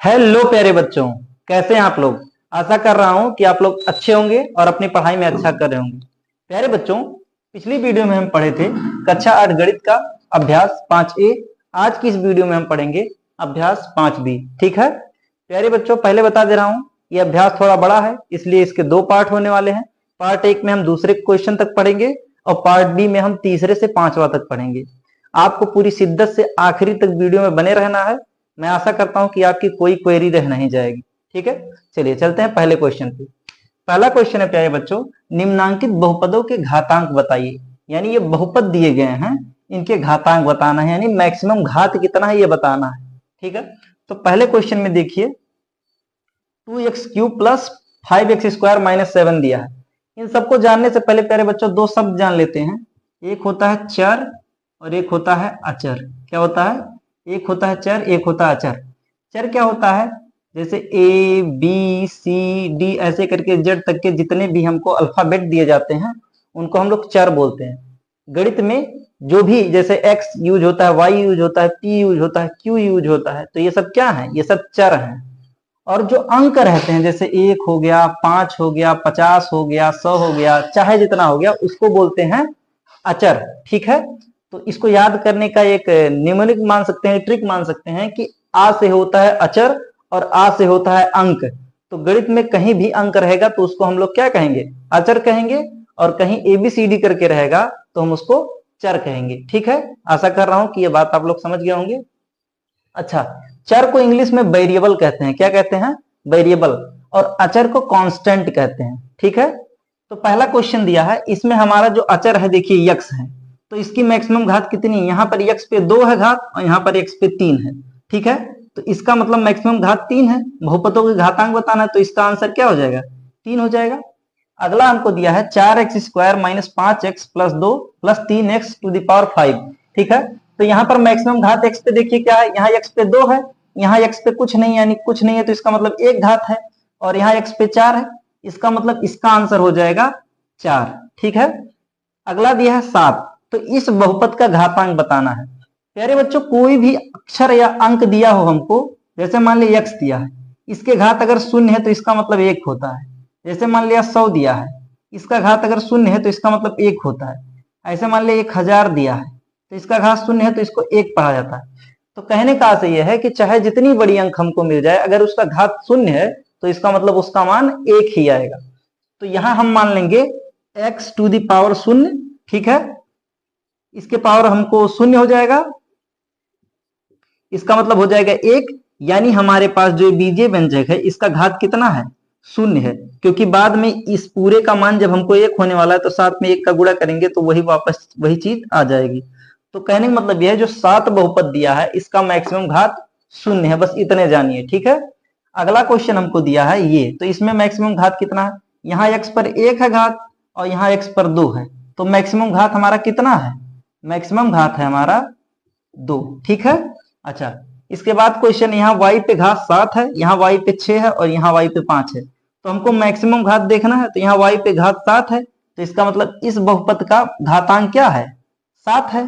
Hello प्यारे बच्चों, कैसे हैं आप लोग। आशा कर रहा हूं कि आप लोग अच्छे होंगे और अपनी पढ़ाई में अच्छा कर रहे होंगे। प्यारे बच्चों, पिछली वीडियो में हम पढ़े थे कक्षा 8 गणित का अभ्यास 5A। आज की इस वीडियो में हम पढ़ेंगे अभ्यास 5B। ठीक है प्यारे बच्चों, पहले बता दे रहा हूं ये अभ्यास थोड़ा बड़ा है, इसलिए इसके दो पार्ट होने वाले हैं। पार्ट 1 में हम दूसरे क्वेश्चन तक पढ़ेंगे और पार्ट बी में हम तीसरे से पांचवा तक पढ़ेंगे। आपको पूरी शिद्दत से आखिरी तक वीडियो में बने रहना है। मैं आशा करता हूं कि आपकी कोई क्वेरी रह नहीं जाएगी। ठीक है, चलिए चलते हैं पहले क्वेश्चन पे। पहला क्वेश्चन है प्यारे बच्चों, निम्नांकित बहुपदों के घातांक बताइए। यानी ये बहुपद दिए गए हैं, इनके घातांक बताना है, यानी मैक्सिमम घात कितना है ये बताना है। ठीक है, तो पहले क्वेश्चन में देखिए 2x³ प्लस 5x² माइनस 7 दिया है। इन सबको जानने से पहले प्यारे बच्चों दो शब्द जान लेते हैं। एक होता है चर और एक होता है अचर। क्या होता है? एक होता है चर, एक होता है अचर। चर क्या होता है? जैसे ए बी सी डी ऐसे करके जेड तक के जितने भी हमको अल्फाबेट दिए जाते हैं उनको हम लोग चर बोलते हैं। गणित में जो भी जैसे x यूज होता है, y यूज होता है, p यूज होता है, q यूज होता है, तो ये सब क्या है? ये सब चर हैं। और जो अंक रहते हैं जैसे 1 हो गया, 5 हो गया, 50 हो गया, 100 हो गया, चाहे जितना हो गया, उसको बोलते हैं अचर। ठीक है, तो इसको याद करने का एक निम्नलिख मान सकते हैं, ट्रिक मान सकते हैं कि आ से होता है अचर और आ से होता है अंक। तो गणित में कहीं भी अंक रहेगा तो उसको हम लोग क्या कहेंगे? अचर कहेंगे। और कहीं ABCD करके रहेगा तो हम उसको चर कहेंगे। ठीक है, आशा कर रहा हूं कि ये बात आप लोग समझ गए होंगे। अच्छा, चर को इंग्लिश में वेरिएबल कहते हैं। क्या कहते हैं? वेरिएबल। और अचर को कांस्टेंट कहते हैं। ठीक है, तो पहला क्वेश्चन दिया है, इसमें हमारा जो अचर है देखिए यक्स है, तो इसकी मैक्सिमम घात कितनी है? यहाँ पर यक्स पे 2 है घात और यहाँ पर एक्स पे 3 है। ठीक है, तो इसका मतलब मैक्सिमम घात 3 है। बहुपदों के घातांक बताना है तो इसका आंसर क्या हो जाएगा? 3 हो जाएगा। अगला हमको दिया है 4x² minus 5x plus 2 plus 3x to the power 5। ठीक है, तो यहाँ पर मैक्सिमम घात x पे देखिए क्या है, यहाँ x पे 2 है, यहाँ x पे कुछ नहीं, यानी कुछ नहीं है, तो इसका मतलब एक घात है। और यहाँ x पे 4 है, इसका मतलब इसका आंसर हो जाएगा 4। ठीक है, अगला दिया है 7, तो इस बहुपद का घातांक बताना है। प्यारे बच्चों, कोई भी अक्षर या अंक दिया हो हमको, जैसे मान लिया x दिया है, इसके घात अगर शून्य है तो इसका मतलब 1 होता है। जैसे मान लिया 100 दिया है, इसका घात अगर शून्य है तो इसका मतलब 1 होता है। ऐसे मान लिया 1000 दिया है तो इसका घात शून्य है तो इसको 1 पढ़ा जाता है। तो कहने का आशय यह है कि चाहे जितनी बड़ी अंक हमको मिल जाए, अगर उसका घात शून्य है तो इसका मतलब उसका मान 1 ही आएगा। तो यहां हम मान लेंगे x टू दी पावर शून्य। ठीक है, इसके पावर हमको शून्य हो जाएगा, इसका मतलब हो जाएगा 1। यानी हमारे पास जो बीजीय व्यंजक है इसका घात कितना है? शून्य है, क्योंकि बाद में इस पूरे का मान जब हमको 1 होने वाला है तो साथ में 1 का गुणा करेंगे तो वही वापस वही चीज आ जाएगी। तो कहने का मतलब यह है जो 7 बहुपद दिया है इसका मैक्सिमम घात शून्य है, बस इतने जानिए। ठीक है, अगला क्वेश्चन हमको दिया है ये, तो इसमें मैक्सिमम घात कितना है? यहाँ x पर 1 है घात और यहाँ x पर 2 है, तो मैक्सिमम घात हमारा कितना है? मैक्सिमम घात है हमारा 2। ठीक है, अच्छा, इसके बाद क्वेश्चन, यहाँ y पे घात 7 है, यहाँ y पे 6 है और यहाँ y पे 5 है, तो हमको मैक्सिमम घात देखना है। तो यहाँ y पे घात 7 है, तो इसका मतलब इस बहुपद का घातांक क्या है? 7 है।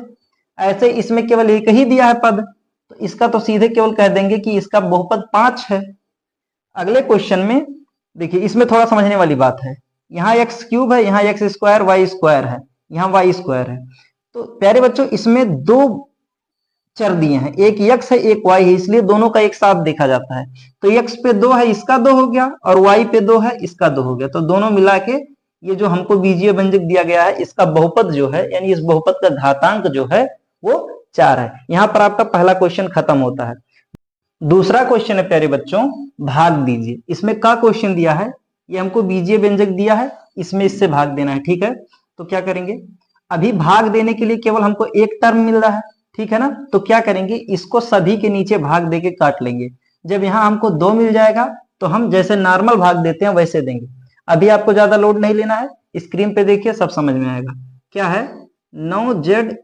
ऐसे इसमें केवल एक ही दिया है पद, तो इसका तो सीधे केवल कह देंगे कि इसका बहुपद 5 है। अगले क्वेश्चन में देखिए, इसमें थोड़ा समझने वाली बात है। यहाँ x³ है, यहाँ x² y² है, यहाँ y² है। तो प्यारे बच्चों, इसमें दो चर दिए हैं, एक x है एक y है, इसलिए दोनों का एक साथ देखा जाता है। तो x पे 2 है, इसका 2 हो गया, और y पे 2 है, इसका 2 हो गया। तो दोनों मिला के ये जो हमको बीजीय व्यंजक दिया गया है इसका बहुपद जो है, यानी इस बहुपद का घातांक जो है वो 4 है। यहां पर आपका पहला क्वेश्चन खत्म होता है। दूसरा क्वेश्चन है प्यारे बच्चों, भाग दीजिए। इसमें का क्वेश्चन दिया है, ये हमको बीजीय व्यंजक दिया है, इसमें इससे भाग देना है। ठीक है, तो क्या करेंगे, अभी भाग देने के लिए केवल हमको एक टर्म मिल रहा है, ठीक है ना, तो क्या करेंगे, इसको सभी के नीचे भाग देके काट लेंगे। जब यहाँ हमको 2 मिल जाएगा तो हम जैसे नॉर्मल भाग देते हैं वैसे देंगे। अभी आपको ज्यादा लोड नहीं लेना है, स्क्रीन पे देखिए सब समझ में आएगा। क्या है, 9z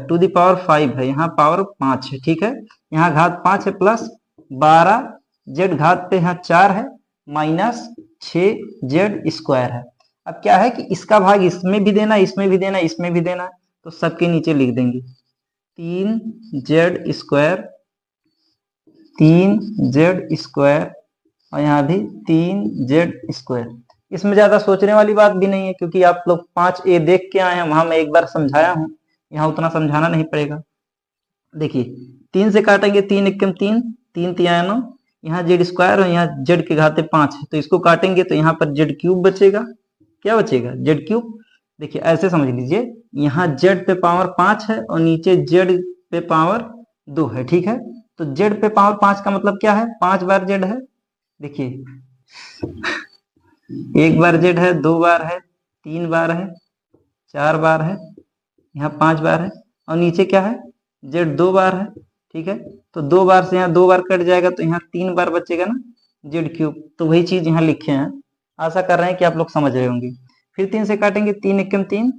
टू द पावर 5 है, यहाँ पावर 5 है। ठीक है, यहाँ घात 5 है प्लस 12z घात पे यहाँ 4 है माइनस 6z² है। अब क्या है कि इसका भाग इसमें भी देना, इसमें भी देना, इसमें भी देना, तो सबके नीचे लिख देंगे 3z² 3z² और यहाँ भी 3z²। इसमें ज्यादा सोचने वाली बात भी नहीं है, क्योंकि आप लोग 5a देख के आए हैं, वहां मैं एक बार समझाया हूं, यहाँ उतना समझाना नहीं पड़ेगा। देखिए 3 से काटेंगे, 3 एकम 3, 3 तिया 9, यहाँ z² और यहाँ z के घाते 5 है, तो इसको काटेंगे तो यहाँ पर z³ बचेगा। क्या बचेगा? z³। देखिए ऐसे समझ लीजिए, यहाँ z पे पावर 5 है और नीचे z पे पावर 2 है, ठीक है। तो z पे पावर 5 का मतलब क्या है? 5 बार z है। देखिए 1 बार z है, 2 बार है, 3 बार है, 4 बार है, यहाँ 5 बार है, और नीचे क्या है? z 2 बार है, ठीक है। तो 2 बार से यहाँ 2 बार कट जाएगा, तो यहाँ 3 बार बचेगा ना, z³। तो वही चीज यहाँ लिखे हैं, आशा कर रहे हैं कि आप लोग समझ रहे होंगे। फिर 3 से काटेंगे, 3 एकम 3,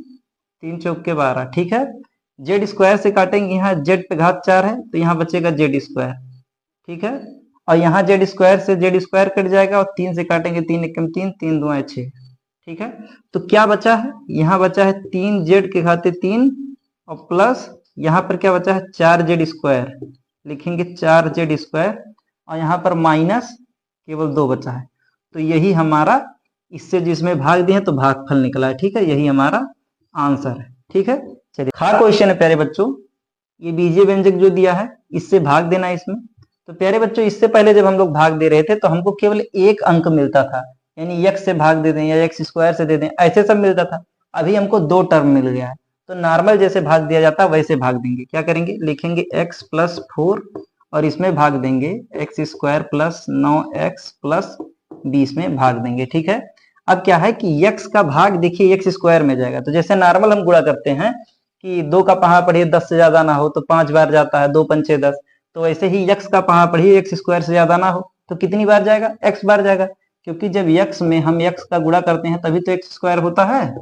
3 चौके 12, ठीक है। z² से काटेंगे, यहाँ z पे घात 4 है, तो यहाँ बचेगा z², ठीक है। और यहाँ z² से z² कट जाएगा, और 3 से काटेंगे, 3 एकम 3, 3 दूना 6, ठीक है। तो क्या बचा है? यहाँ बचा है 3z के घाते 3 और प्लस यहाँ पर क्या बचा है? 4z², लिखेंगे 4z², और यहाँ पर माइनस केवल 2 बचा है। तो यही हमारा, इससे जिसमें भाग दिए तो भागफल निकला है, ठीक है। यही हमारा आंसर है, ठीक है। चलिए हाँ क्वेश्चन है प्यारे बच्चों, ये बीजीय व्यंजक जो दिया है इससे भाग देना इसमें। तो प्यारे बच्चों इससे पहले जब हम लोग भाग दे रहे थे तो हमको केवल एक अंक मिलता था, यानी x से भाग दे दें या x² से दे दें, ऐसे सब मिलता था। अभी हमको 2 टर्म मिल गया है, तो नॉर्मल जैसे भाग दिया जाता है वैसे भाग देंगे। क्या करेंगे? लिखेंगे x + 4 और इसमें भाग देंगे x² + 9x + 20 में भाग देंगे, ठीक है। अब क्या है कि x का भाग देखिए x² में जाएगा, तो जैसे नॉर्मल हम गुणा करते हैं कि 2 का पहाड़ा पढ़िए 10 से ज्यादा ना हो तो 5 बार जाता है, 2 पंचे 10, तो वैसे ही x का पहाड़ा पढ़िए x² से ज्यादा ना हो तो कितनी बार जाएगा? x बार जाएगा, क्योंकि जब x में हम x का गुणा करते हैं तभी तो x² होता है।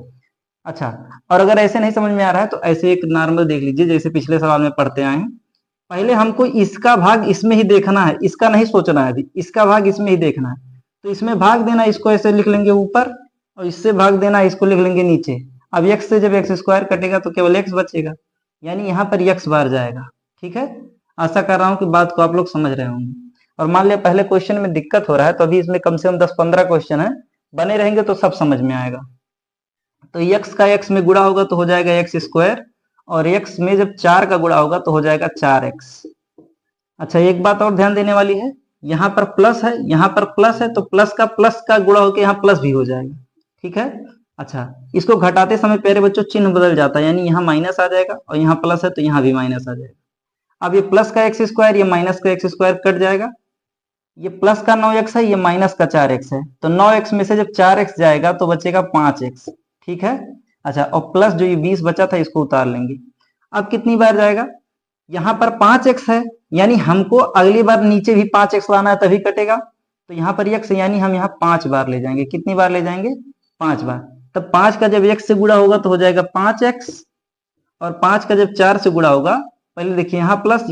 अच्छा, और अगर ऐसे नहीं समझ में आ रहा है तो ऐसे एक नॉर्मल देख लीजिए, जैसे पिछले सवाल में पढ़ते आए हैं। पहले हमको इसका भाग इसमें ही देखना है, इसका नहीं सोचना है, अभी इसका भाग इसमें ही देखना है। तो इसमें भाग देना, इसको ऐसे लिख लेंगे ऊपर, और इससे भाग देना, इसको लिख लेंगे नीचे। अब x से जब x² कटेगा तो केवल x बचेगा, यानी यहाँ पर x बार जाएगा, ठीक है। आशा कर रहा हूँ कि बात को आप लोग समझ रहे होंगे। और मान लिया पहले क्वेश्चन में दिक्कत हो रहा है, तो अभी इसमें कम से कम 10-15 क्वेश्चन है, बने रहेंगे तो सब समझ में आएगा। तो x का x में गुणा होगा तो हो जाएगा x², और x में जब 4 का गुणा होगा तो हो जाएगा 4x। अच्छा एक बात और ध्यान देने वाली है, यहाँ पर प्लस है, यहाँ पर प्लस है, तो प्लस का गुणा होकर यहाँ प्लस भी हो जाएगा, ठीक है। अच्छा इसको घटाते समय प्यारे बच्चों चिन्ह बदल जाता है, यानी यहाँ माइनस आ जाएगा और यहाँ प्लस है तो यहाँ भी माइनस आ जाएगा। अब ये प्लस का x², ये माइनस का x² कट जाएगा, ये प्लस का 9x है, ये माइनस का 4x है, तो 9x में से जब 4x जाएगा तो बचेगा 5x, ठीक है। अच्छा और प्लस जो ये 20 बचा था इसको उतार लेंगे। अब कितनी बार जाएगा? यहाँ पर 5x है, यानी हमको अगली बार नीचे भी 5x लाना है तभी कटेगा, तो यहाँ पर x यानी हम यहाँ 5 बार ले जाएंगे। कितनी बार ले जाएंगे? 5 बार। तब 5 का जब x से गुणा होगा तो हो जाएगा 5x, और 5 का जब 4 से गुणा होगा, पहले देखिए यहाँ प्लस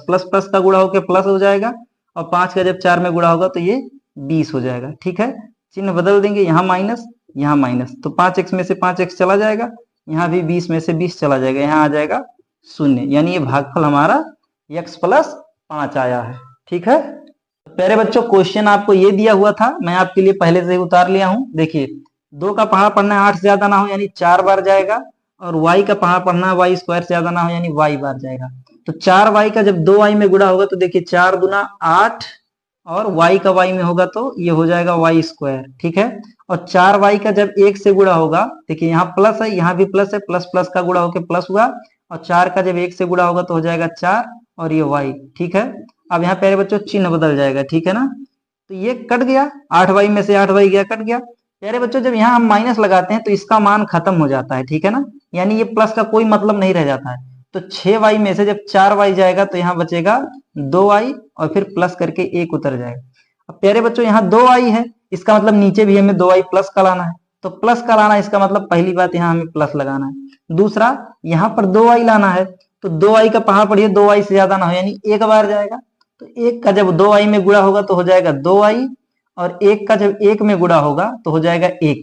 प्लस का गुणा होकर प्लस हो जाएगा, और 5 का जब 4 में गुणा होगा तो ये 20 हो जाएगा, ठीक है। चिन्ह बदल देंगे, यहाँ माइनस यहाँ माइनस, तो 5x में से 5x चला जाएगा, यहाँ भी 20 में से 20 चला जाएगा, यहाँ आ जाएगा 0, यानी ये भागफल हमारा x + 5 आया है, ठीक है। प्यारे बच्चों क्वेश्चन आपको ये दिया हुआ था, मैं आपके लिए पहले से ही उतार लिया हूं। देखिए 2 का पहाड़ा पढ़ना है 8 से ज्यादा ना हो यानी 4 बार जाएगा, और y का पहाड़ा पढ़ना है y² से ज्यादा ना हो यानी y बार जाएगा। तो 4y का जब 2y में गुणा होगा तो देखिए 4 दूना 8, और y का y में होगा तो ये हो जाएगा y², ठीक है। और 4y का जब 1 से गुणा होगा, देखिए यहाँ प्लस है, यहाँ भी प्लस है, प्लस का गुणा होकर प्लस हुआ, और 4 का जब 1 से गुणा होगा तो हो जाएगा 4, और ये y, ठीक है। अब यहाँ प्यारे बच्चों चिन्ह बदल जाएगा, ठीक है ना। तो ये कट गया, 8y में से 8y गया, कट गया। प्यारे बच्चों जब यहाँ हम माइनस लगाते हैं तो इसका मान खत्म हो जाता है, ठीक है ना, यानी ये प्लस का कोई मतलब नहीं रह जाता है। तो 6y में से जब 4y जाएगा तो यहाँ बचेगा 2y, और फिर प्लस करके 1 उतर जाएगा। अब प्यारे बच्चों यहाँ 2y है, इसका मतलब नीचे भी हमें 2y प्लस का लाना है, तो प्लस का लाना इसका मतलब पहली बात यहाँ हमें प्लस लगाना है। दूसरा यहाँ पर 2y लाना है, तो 2y का पहाड़ा पढ़िए 2y से ज्यादा ना हो यानी 1 बार जाएगा, तो 1 का जब 2y में गुणा होगा तो हो जाएगा 2y, और 1 का जब 1 में गुणा होगा तो हो जाएगा 1,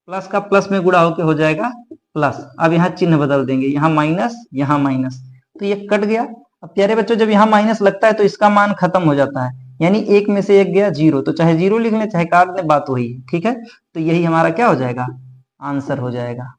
प्लस का प्लस में गुणा होकर हो जाएगा प्लस। अब यहाँ चिन्ह बदल देंगे, यहाँ माइनस, तो ये कट गया। अब प्यारे बच्चों जब यहाँ माइनस लगता है तो इसका मान खत्म हो जाता है, यानी एक में से एक गया जीरो, तो चाहे जीरो लिख लें चाहे काट दें, बात वही है। ठीक है, तो यही हमारा क्या हो जाएगा, आंसर हो जाएगा।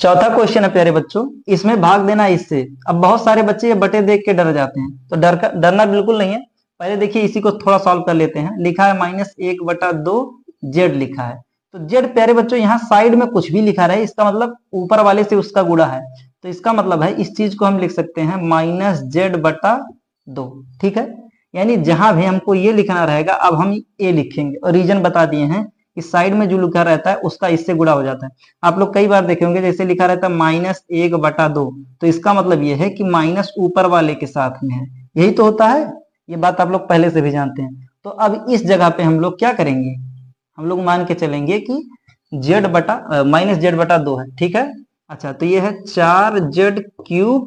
चौथा क्वेश्चन है प्यारे बच्चों, इसमें भाग देना इससे। अब बहुत सारे बच्चे ये बटे देख के डर जाते हैं, तो डरना बिल्कुल नहीं है। पहले देखिए इसी को थोड़ा सॉल्व कर लेते हैं। लिखा है -1/2 जेड लिखा है, तो जेड प्यारे बच्चों यहाँ साइड में कुछ भी लिखा रहे, इसका मतलब ऊपर वाले से उसका गुणा है, तो इसका मतलब है इस चीज को हम लिख सकते हैं -z/2। ठीक है, यानी जहां भी हमको ये लिखना रहेगा अब हम ए लिखेंगे, और रीजन बता दिए हैं कि साइड में जो लिखा रहता है उसका इससे गुणा हो जाता है। आप लोग कई बार देखे होंगे जैसे लिखा रहता है -1/2, तो इसका मतलब ये है कि माइनस ऊपर वाले के साथ में है, यही तो होता है। ये बात आप लोग पहले से भी जानते हैं। तो अब इस जगह पे हम लोग क्या करेंगे, हम लोग मान के चलेंगे कि -z/2 है। ठीक है, अच्छा तो ये है 4z³।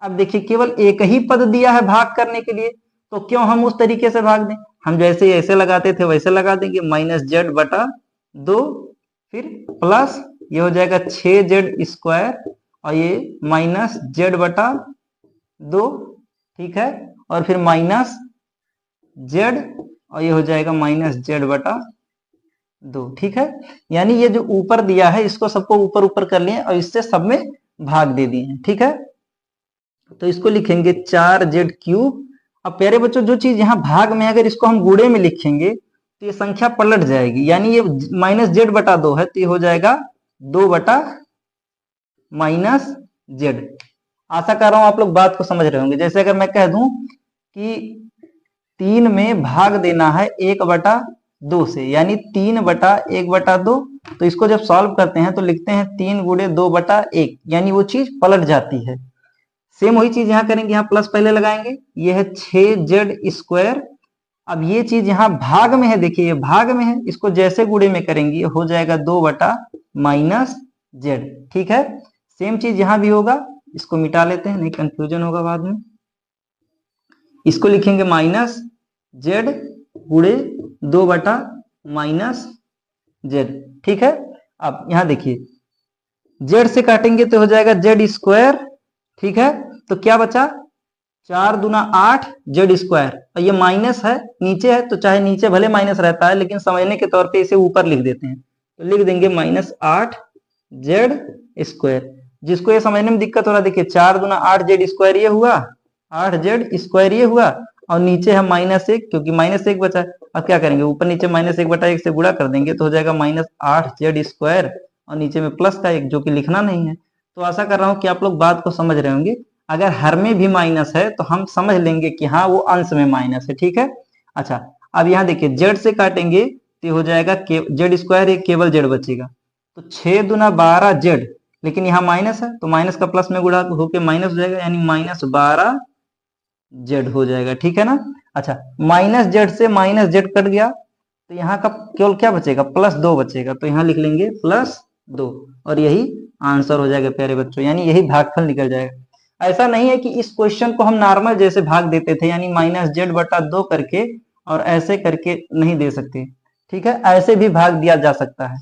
अब देखिए केवल एक ही पद दिया है भाग करने के लिए, तो क्यों हम उस तरीके से भाग दें, हम जैसे ऐसे लगाते थे वैसे लगा देंगे, -z/2 फिर प्लस ये हो जाएगा 6z² और ये -z/2। ठीक है, और फिर -z और ये हो जाएगा -z/2। ठीक है, यानी ये जो ऊपर दिया है इसको सबको ऊपर ऊपर कर लिए और इससे सब में भाग दे दिए। ठीक है, तो इसको लिखेंगे 4z³। अब प्यारे बच्चों जो चीज यहाँ भाग में अगर इसको हम गुणे में लिखेंगे तो ये संख्या पलट जाएगी, यानी ये -z/2 है तो ये हो जाएगा 2/-z। आशा कर रहा हूं आप लोग बात को समझ रहे होंगे। जैसे अगर मैं कह दूं कि 3 में भाग देना है 1/2 से, यानी 3/1/2, तो इसको जब सॉल्व करते हैं तो लिखते हैं 3 × 2/1, यानी वो चीज पलट जाती है। सेम वही चीज यहाँ करेंगे, यहाँ प्लस पहले लगाएंगे, ये है 6z²। अब ये चीज यहाँ भाग में है, देखिए ये भाग में है, इसको जैसे गुणे में करेंगे हो जाएगा 2/-z। ठीक है, सेम चीज यहाँ भी होगा, इसको मिटा लेते हैं नहीं कंफ्यूजन होगा बाद में। इसको लिखेंगे -z गुणे 2/-z। ठीक है, अब यहाँ देखिए z से काटेंगे तो हो जाएगा z²। ठीक है, तो क्या बचा, 4 दूना 8 z², और ये माइनस है नीचे है, तो चाहे नीचे भले माइनस रहता है लेकिन समझने के तौर पे इसे ऊपर लिख देते हैं, तो लिख देंगे -8z²। जिसको ये समझने में दिक्कत हो रहा है, देखिए 4 दूना 8z² ये हुआ, 8z² ये हुआ, और नीचे है -1 क्योंकि -1 बचा है। अब क्या करेंगे, ऊपर नीचे -1/1 से गुणा कर देंगे तो हो जाएगा -8z² और नीचे में प्लस का 1 जो कि लिखना नहीं है। तो आशा कर रहा हूं कि आप लोग बात को समझ रहे होंगे। अगर हर में भी माइनस है तो हम समझ लेंगे कि हाँ वो अंश में माइनस है। ठीक है, अच्छा अब यहाँ देखिए z से काटेंगे तो हो जाएगा z², एक केवल z बचेगा, तो 6 दूना 12z, लेकिन यहाँ माइनस है तो माइनस का प्लस में गुणा होके माइनस हो जाएगा, यानी -12z हो जाएगा। ठीक है ना, अच्छा -z से -z कट गया तो यहाँ का केवल क्या बचेगा, +2 बचेगा, तो यहाँ लिख लेंगे +2 और यही आंसर हो जाएगा प्यारे बच्चों, यानी यही भागफल निकल जाएगा। ऐसा नहीं है कि इस क्वेश्चन को हम नॉर्मल जैसे भाग देते थे, यानी -z/2 करके और ऐसे करके नहीं दे सकते। ठीक है, ऐसे भी भाग दिया जा सकता है।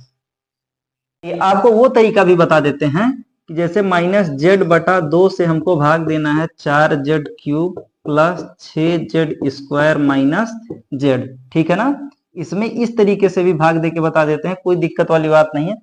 ये आपको वो तरीका भी बता देते हैं कि जैसे -z/2 से हमको भाग देना है 4z³ + 6z² - z। ठीक है ना, इसमें इस तरीके से भी भाग दे के बता देते हैं, कोई दिक्कत वाली बात नहीं है।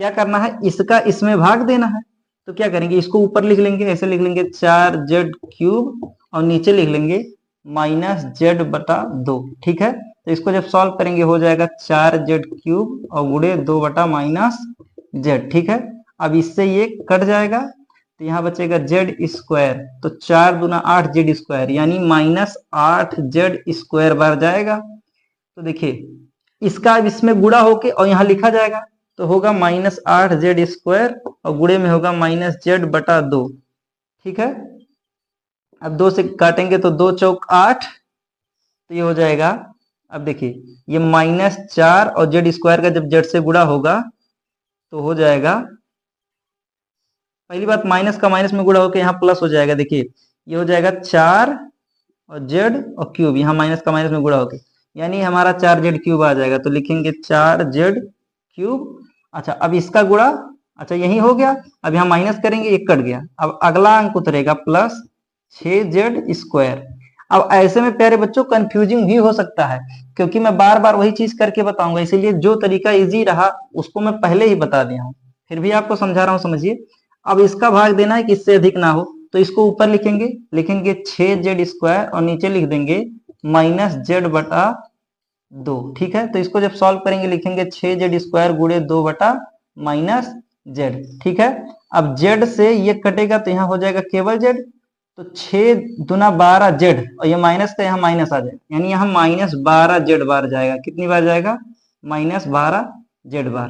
क्या करना है, इसका इसमें भाग देना है, तो क्या करेंगे, इसको ऊपर लिख लेंगे, ऐसे लिख लेंगे 4z³ और नीचे लिख लेंगे -z/2। ठीक है, तो इसको जब सॉल्व करेंगे हो जाएगा 4z³ और गुणे 2/-z। ठीक है, अब इससे ये कट जाएगा तो यहाँ बचेगा z², तो 4 दूना 8z², यानी -8z² बार जाएगा। तो देखिए इसका अब इसमें गुणा होके और यहाँ लिखा जाएगा तो होगा -8z² और गुणे में होगा -z/2। ठीक है, अब 2 से काटेंगे तो 2 चौक 8, तो ये हो जाएगा। अब देखिए ये -4 और z² का जब z से गुणा होगा तो हो जाएगा, पहली बात माइनस का माइनस में गुणा होकर यहाँ प्लस हो जाएगा। देखिए ये हो जाएगा 4 और z और क्यूब, यहाँ माइनस का माइनस में गुणा होकर, यानी हमारा 4z³ आ जाएगा, तो लिखेंगे 4z³। अच्छा अब इसका गुणा, अच्छा यही हो गया, अब यहाँ माइनस करेंगे, ये कट गया, अब अगला अंक उतरेगा प्लस 6z²। अब ऐसे में प्यारे बच्चों कंफ्यूजिंग भी हो सकता है, क्योंकि मैं बार बार वही चीज करके बताऊंगा, इसीलिए जो तरीका इजी रहा उसको मैं पहले ही बता दिया हूँ, फिर भी आपको समझा रहा हूँ, समझिए। अब इसका भाग देना है कि इससे अधिक ना हो, तो इसको ऊपर लिखेंगे, 6z² और नीचे लिख देंगे -z/2। ठीक है, तो इसको जब सॉल्व करेंगे लिखेंगे 6z² गुणे 2/-z। ठीक है, अब z से ये कटेगा तो यहाँ हो जाएगा केवल z, तो 6 दूना 12z, और ये माइनस का यहाँ माइनस आ जाएगा, यानी यहाँ -12z बार जाएगा। कितनी बार जाएगा? -12z बार।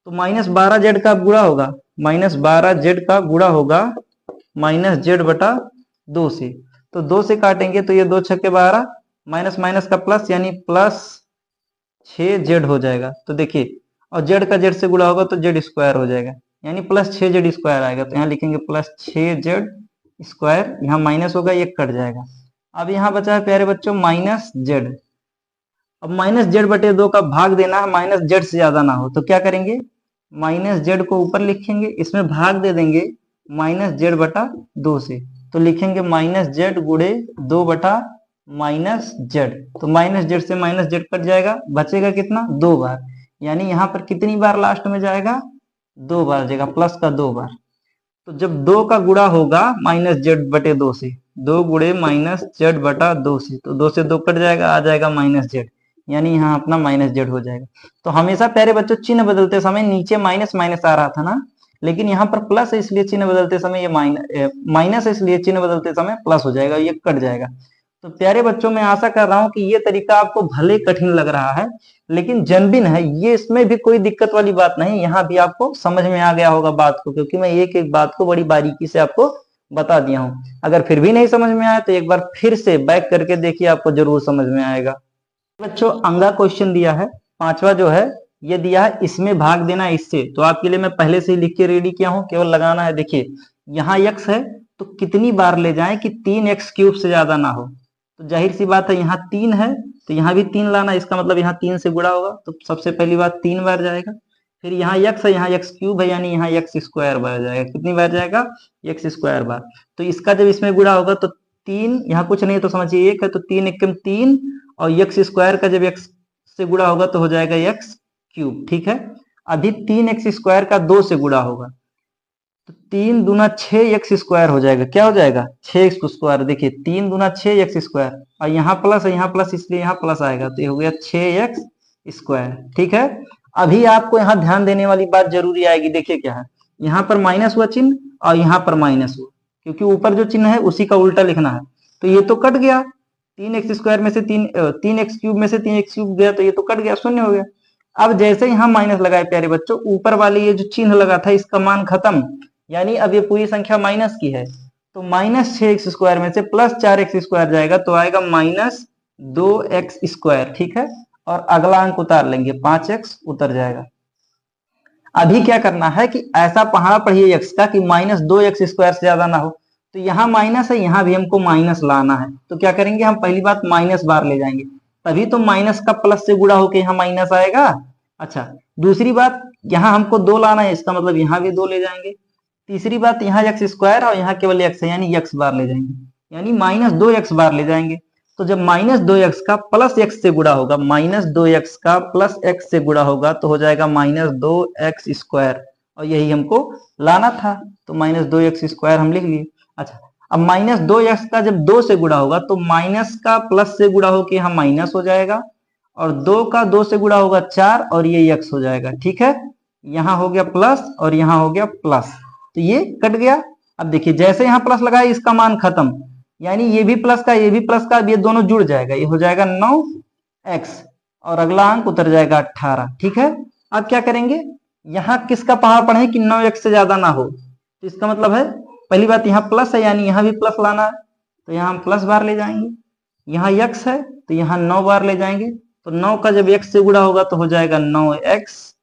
तो -12z का गुणा होगा, -12z का गुणा होगा -z/2 से। तो 2 से काटेंगे तो ये 2 छक्के 12, माइनस माइनस का प्लस, यानी +6z हो जाएगा। तो देखिए, और z का z से गुणा होगा तो z² हो जाएगा, यानी +6z² आएगा। तो यहाँ लिखेंगे +6z², यहाँ माइनस होगा, ये कट जाएगा। अब यहाँ बचा है प्यारे बच्चों -z। अब -z/2 का भाग देना है, -z से ज्यादा ना हो, तो क्या करेंगे? -z को ऊपर लिखेंगे, इसमें भाग दे देंगे -z/2 से, तो लिखेंगे -z गुणे 2/-z। तो -z से -z कट जाएगा, बचेगा कितना? 2 बार, यानी यहाँ पर कितनी बार लास्ट में जाएगा? 2 बार जाएगा, प्लस का 2 बार। तो जब 2 का गुणा होगा -z/2 से, 2 गुणे -z/2 से, तो 2 से 2 कट जाएगा, आ जाएगा -z, यानी यहाँ अपना -z हो जाएगा। तो हमेशा प्यारे बच्चों चिन्ह बदलते समय नीचे माइनस माइनस आ रहा था ना, लेकिन यहाँ पर प्लस है, इसलिए चिन्ह बदलते समय ये माइनस है, इसलिए चिन्ह बदलते समय प्लस हो जाएगा, ये कट जाएगा। तो प्यारे बच्चों मैं आशा कर रहा हूँ कि ये तरीका आपको भले कठिन लग रहा है, लेकिन जनबिन है ये, इसमें भी कोई दिक्कत वाली बात नहीं, यहाँ भी आपको समझ में आ गया होगा बात को, क्योंकि मैं एक एक बात को बड़ी बारीकी से आपको बता दिया हूँ। अगर फिर भी नहीं समझ में आया तो एक बार फिर से बैक करके देखिए, आपको जरूर समझ में आएगा। बच्चों अंगा क्वेश्चन दिया है, 5वां जो है ये दिया है, इसमें भाग देना है इससे, तो आपके लिए मैं पहले से ही लिख के रेडी किया हूँ, केवल लगाना है। देखिए यहाँ x है, तो कितनी बार ले जाएं कि 3x³ से ज्यादा ना हो, तो जाहिर सी बात है यहाँ 3 है, तो यहाँ भी 3 लाना, इसका मतलब यहाँ 3 से गुणा होगा, तो सबसे पहली बात 3 बार जाएगा। फिर यहाँ x है, यहाँ x³ है, यानी यहाँ x² बार जाएगा। कितनी बार जाएगा? x² बार। तो इसका जब इसमें गुणा होगा तो 3, यहाँ कुछ नहीं तो समझिए 1 है, तो 3 एकम 3, और x² का जब x से गुणा होगा तो हो जाएगा x³। ठीक है, अभी 3x² का 2 से गुणा होगा, तो 3 दूना 6x² हो जाएगा। क्या हो जाएगा? 6x²। देखिए 3 दूना 6x², और यहाँ प्लस है, यहाँ प्लस, इसलिए यहाँ प्लस आएगा, तो ये हो गया 6x²। ठीक है, अभी आपको यहाँ ध्यान देने वाली बात जरूरी आएगी। देखिए क्या है, यहाँ पर माइनस हुआ चिन्ह, और यहाँ पर माइनस हुआ, क्योंकि ऊपर जो चिन्ह है उसी का उल्टा लिखना है, तो ये तो कट गया। 3x² में से 3x³ में से 3x³ गया, तो ये तो कट गया, शून्य हो गया। अब जैसे यहाँ माइनस लगाए प्यारे बच्चों, ऊपर वाले ये जो चिन्ह लगा था इसका मान खत्म, यानी अब ये पूरी संख्या माइनस की है, तो -6x² में से +4x² जाएगा, तो आएगा -2x²। ठीक है, और अगला अंक उतार लेंगे, 5x उतर जाएगा। अभी क्या करना है कि ऐसा पहाड़ा पढ़िए x का कि -2x² से ज्यादा ना हो, तो यहाँ माइनस है, यहाँ भी हमको माइनस लाना है, तो क्या करेंगे? हम पहली बात माइनस बार ले जाएंगे, तभी तो माइनस का प्लस से गुणा होके यहाँ माइनस आएगा। अच्छा, दूसरी बात यहाँ हमको 2 लाना है, इसका मतलब यहाँ भी 2 ले जाएंगे। तीसरी बात यहाँ x² और यहाँ केवल x है, यानी x बार ले जाएंगे, यानी -2x बार ले जाएंगे। तो जब -2x का प्लस x से गुणा होगा, -2x का प्लस x से गुणा होगा, तो हो जाएगा -2x², और यही हमको लाना था, तो -2x² हम लिख लिए। अच्छा, अब -2x का जब 2 से गुणा होगा, तो माइनस का प्लस से गुणा होके यहाँ माइनस हो जाएगा, और 2 का 2 से गुणा होगा 4, और ये x हो जाएगा। ठीक है, यहाँ हो गया प्लस और यहाँ हो गया प्लस, तो ये कट गया। अब देखिए जैसे यहाँ प्लस लगाए इसका मान खत्म, यानी ये भी प्लस का, ये भी प्लस का, अब ये दोनों जुड़ जाएगा, ये हो जाएगा 9x, और अगला अंक उतर जाएगा 18। ठीक है, अब क्या करेंगे? यहाँ किसका पहाड़ पढ़े कि 9x से ज्यादा ना हो, तो इसका मतलब है पहली बात यहाँ प्लस है, यानी यहाँ भी प्लस लाना है, तो यहाँ हम प्लस बार ले जाएंगे। यहाँ x है, तो यहाँ 9 बार ले जाएंगे, तो 9 का जब x से गुणा होगा तो हो जाएगा 9x,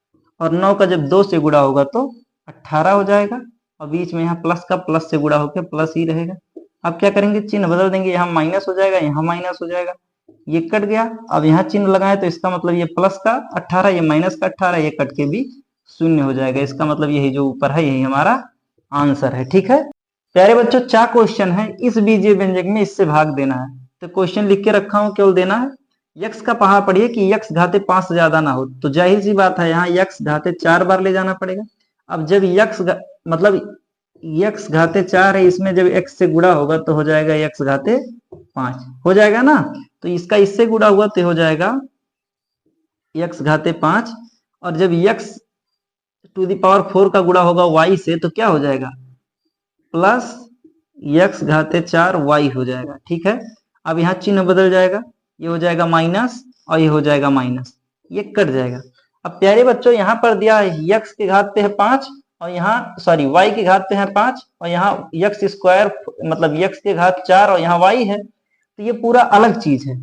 और 9 का जब 2 से गुणा होगा तो 18 हो जाएगा, और बीच में यहाँ प्लस का प्लस से गुणा होकर प्लस ही रहेगा। अब क्या करेंगे? चिन्ह बदल देंगे, यहाँ माइनस हो जाएगा, यहाँ माइनस हो जाएगा, ये कट गया। अब यहाँ चिन्ह लगाए तो इसका मतलब ये प्लस का 18, ये माइनस का 18, ये कट के भी शून्य हो जाएगा। इसका मतलब यही जो ऊपर है यही हमारा आंसर है। ठीक है, प्यारे बच्चों, 4 क्वेश्चन है, इस बीजीय व्यंजक में इससे भाग देना है। तो क्वेश्चन लिख के रखा हूं, केवल देना है। यक्स का पहाड़ पढ़िए कि यक्स घाते 5 से ज्यादा ना हो, तो जाहिर सी बात है यहाँ यक्स घाते 4 बार ले जाना पड़ेगा। अब जब मतलब यक्स घाते 4 है, इसमें जब एक्स से गुणा होगा तो हो जाएगा यक्स घाते 5 हो जाएगा ना। तो इसका इससे गुणा हुआ तो हो जाएगा यक्स घाते 5, और जब यक्स टू द पावर 4 का गुणा होगा वाई से तो क्या हो जाएगा, प्लस यक्स घाते 4 वाई हो जाएगा। ठीक है, अब यहाँ चिन्ह बदल जाएगा, ये हो जाएगा माइनस और ये हो जाएगा माइनस, ये कट जाएगा। अब प्यारे बच्चों, यहाँ पर दिया है यक्स के घात पे है 5 और यहाँ सॉरी वाई के घात पे है 5 और यहाँ यक्स स्क्वायर मतलब यक्स के घात 4 और यहाँ वाई है, तो ये पूरा अलग चीज है।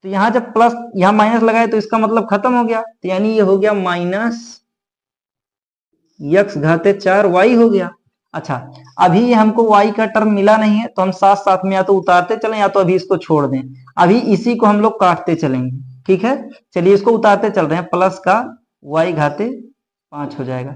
तो यहाँ जब प्लस यहाँ माइनस लगाए तो इसका मतलब खत्म हो गया, तो यानी ये हो गया माइनस यक्स घाते 4 वाई हो गया। अच्छा, अभी ये हमको y का टर्म मिला नहीं है, तो हम साथ साथ में या तो उतारते चलें या तो अभी इसको छोड़ दें। अभी इसी को हम लोग काटते चलेंगे। ठीक है, चलिए इसको उतारते चल रहे हैं, प्लस का y घाते 5 हो जाएगा।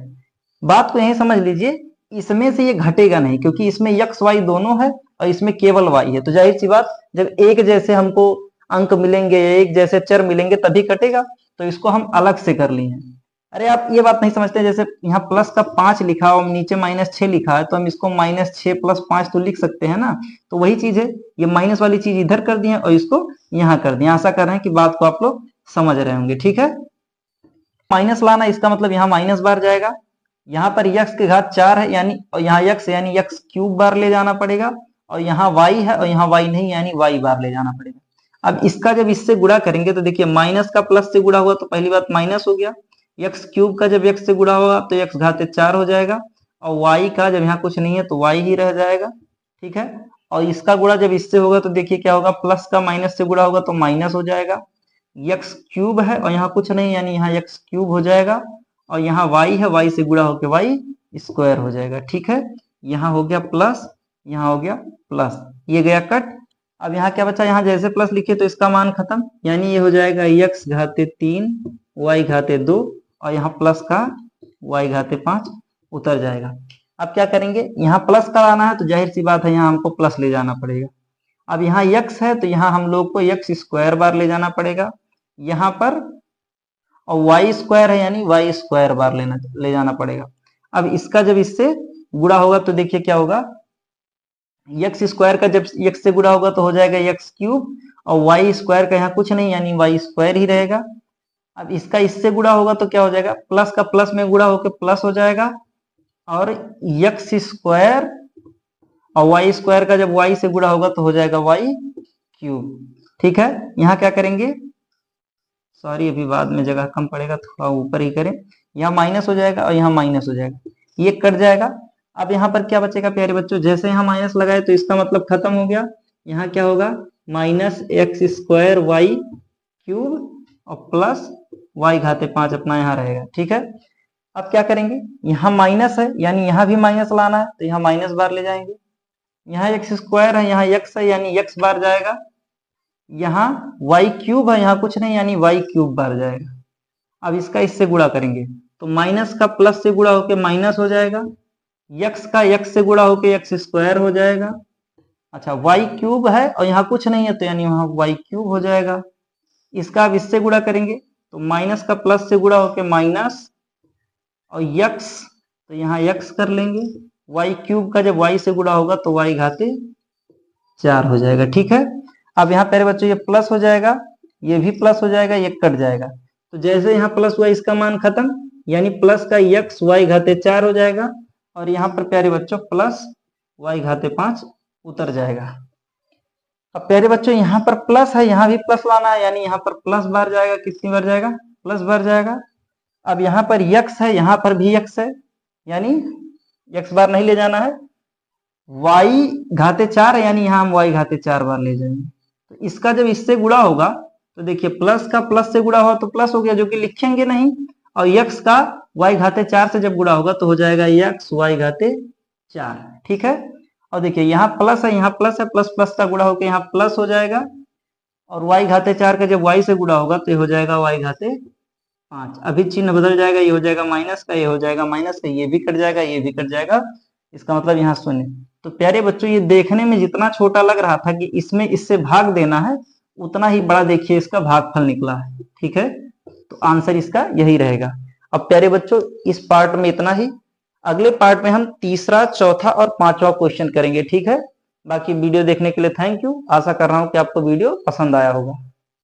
बात को यही समझ लीजिए, इसमें से ये घटेगा नहीं क्योंकि इसमें x y दोनों है और इसमें केवल y है। तो जाहिर सी बात, जब एक जैसे हमको अंक मिलेंगे, एक जैसे चर मिलेंगे तभी कटेगा, तो इसको हम अलग से कर लिए हैं। अरे आप ये बात नहीं समझते, जैसे यहाँ प्लस का 5 लिखा और नीचे माइनस 6 लिखा है, तो हम इसको माइनस 6 प्लस 5 तो लिख सकते हैं ना। तो वही चीज है, ये माइनस वाली चीज इधर कर दिए और इसको यहाँ कर दिए। आशा कर रहे हैं कि बात को आप लोग समझ रहे होंगे। ठीक है, माइनस लाना, इसका मतलब यहाँ माइनस बार जाएगा, यहाँ पर यक्स के घात 4 है यानी, और यहाँ यक्स यानी यक्स क्यूब बार ले जाना पड़ेगा, और यहाँ वाई है और यहाँ वाई नहीं यानी वाई बार ले जाना पड़ेगा। अब इसका जब इससे गुणा करेंगे तो देखिए माइनस का प्लस से गुणा हुआ तो पहली बात माइनस हो गया, यक्स क्यूब का जब यक्स से गुणा होगा तो यक्स घाते 4 हो जाएगा, और वाई का जब यहाँ कुछ नहीं है तो वाई ही रह जाएगा। ठीक है, और इसका गुणा जब इससे होगा तो देखिए क्या होगा, प्लस का माइनस से गुणा होगा तो माइनस हो जाएगा, यक्स क्यूब है और यहाँ कुछ नहीं यानी यहाँ यक्स क्यूब हो जाएगा, और यहाँ वाई है, वाई से गुणा होकर वाई स्क्वायर हो जाएगा। ठीक है, यहाँ हो गया प्लस, यहाँ हो गया प्लस, ये गया कट। अब यहाँ क्या बचा, यहाँ जैसे प्लस लिखे तो इसका मान खत्म, यानी ये हो जाएगा यक्स घाते 3 वाई घाते 2 और यहाँ प्लस का वाई घाते 5 उतर जाएगा। अब क्या करेंगे, यहाँ प्लस का लाना है तो जाहिर सी बात है यहाँ हमको प्लस ले जाना पड़ेगा। अब यहाँ यक्स है तो यहाँ हम लोग को यक्स स्क्वायर बार ले जाना पड़ेगा यहाँ पर, और वाई स्क्वायर है यानी वाई स्क्वायर बार ले जाना पड़ेगा। अब इसका जब इससे गुणा होगा तो देखिए क्या होगा, यक्स स्क्वायर का जब यक्स से गुणा होगा तो हो जाएगा यक्स क्यूब, और वाई स्क्वायर का यहाँ कुछ नहीं यानी वाई स्क्वायर ही रहेगा। अब इसका इससे गुणा होगा तो क्या हो जाएगा, प्लस का प्लस में गुणा होकर प्लस हो जाएगा, और यक्स स्क्वायर और वाई स्क्वायर का जब वाई से गुणा होगा तो हो जाएगा वाई क्यूब। ठीक है, यहाँ क्या करेंगे, सॉरी अभी बाद में जगह कम पड़ेगा, थोड़ा ऊपर ही करें, यहाँ माइनस हो जाएगा और यहाँ माइनस हो जाएगा, ये कट जाएगा। अब यहाँ पर क्या बचेगा प्यारे बच्चों, जैसे यहाँ माइनस लगाए तो इसका मतलब खत्म हो गया, यहाँ क्या होगा minus x square y cube और प्लस वाई घाते 5 अपना यहाँ रहेगा। ठीक है, अब क्या करेंगे, यहाँ माइनस है यानी यहाँ भी माइनस लाना है तो यहाँ माइनस बार ले जाएंगे, यहाँ एक्स स्क्वायर है यहाँ एक्स है यानी एक्स बार जाएगा, यहाँ वाई क्यूब है यहाँ कुछ नहीं यानी वाई क्यूब बार जाएगा। अब इसका इससे गुणा करेंगे तो माइनस का प्लस से गुणा होकर माइनस हो जाएगा, यक्स का यक्स से गुणा होकर एक्स स्क्वायर हो जाएगा। अच्छा, वाई क्यूब है और यहाँ कुछ नहीं है तो यानी वहां वाई क्यूब हो जाएगा। इसका अब इससे गुणा करेंगे तो माइनस का प्लस से गुणा होकर माइनस, और यक्स तो यहाँ यक्स कर लेंगे, वाई क्यूब का जब वाई से गुणा होगा तो वाई घाते 4 हो जाएगा। ठीक है, अब यहाँ प्यारे बच्चों ये प्लस हो जाएगा, ये भी प्लस हो जाएगा, ये कट जाएगा, तो जैसे यहाँ प्लस हुआ इसका मान खत्म, यानी प्लस का यक्स वाई घाते 4 हो जाएगा, और यहाँ पर प्यारे बच्चों प्लस वाई घाते 5 उतर जाएगा। अब प्यारे बच्चों यहाँ पर प्लस है, यहाँ भी प्लस लाना है, यानी यहाँ पर प्लस बार जाएगा, कितनी बार जाएगा, प्लस बार जाएगा। अब यहाँ पर यक्स है, यहाँ पर भी यक्स है, यानी यक्स बार नहीं ले जाना है, वाई घाते 4 है यानी यहाँ हम वाई घाते 4 बार ले जाएंगे। तो इसका जब इससे गुणा होगा तो देखिए प्लस का प्लस से गुणा हुआ तो प्लस हो गया जो कि लिखेंगे नहीं, और यक्स का वाई घाते 4 से जब गुणा होगा तो हो जाएगा यक्स वाई घाते 4। ठीक है, और देखिए यहाँ प्लस है, यहाँ प्लस है, प्लस प्लस का गुणा होकर यहाँ प्लस हो जाएगा, और वाई घाते 4 का जब वाई से गुणा होगा तो ये हो जाएगा वाई घाते 5। अभी चिन्ह बदल जाएगा, ये हो जाएगा माइनस का, ये हो जाएगा माइनस का, ये भी कट जाएगा, ये भी कट जाएगा, इसका मतलब यहाँ शून्य। तो प्यारे बच्चों ये देखने में जितना छोटा लग रहा था कि इसमें इससे भाग देना है, उतना ही बड़ा देखिए इसका भागफल निकला है। ठीक है, तो आंसर इसका यही रहेगा। अब प्यारे बच्चों इस पार्ट में इतना ही, अगले पार्ट में हम तीसरा, चौथा और पांचवा क्वेश्चन करेंगे। ठीक है, बाकी वीडियो देखने के लिए थैंक यू। आशा कर रहा हूं कि आपको वीडियो पसंद आया होगा।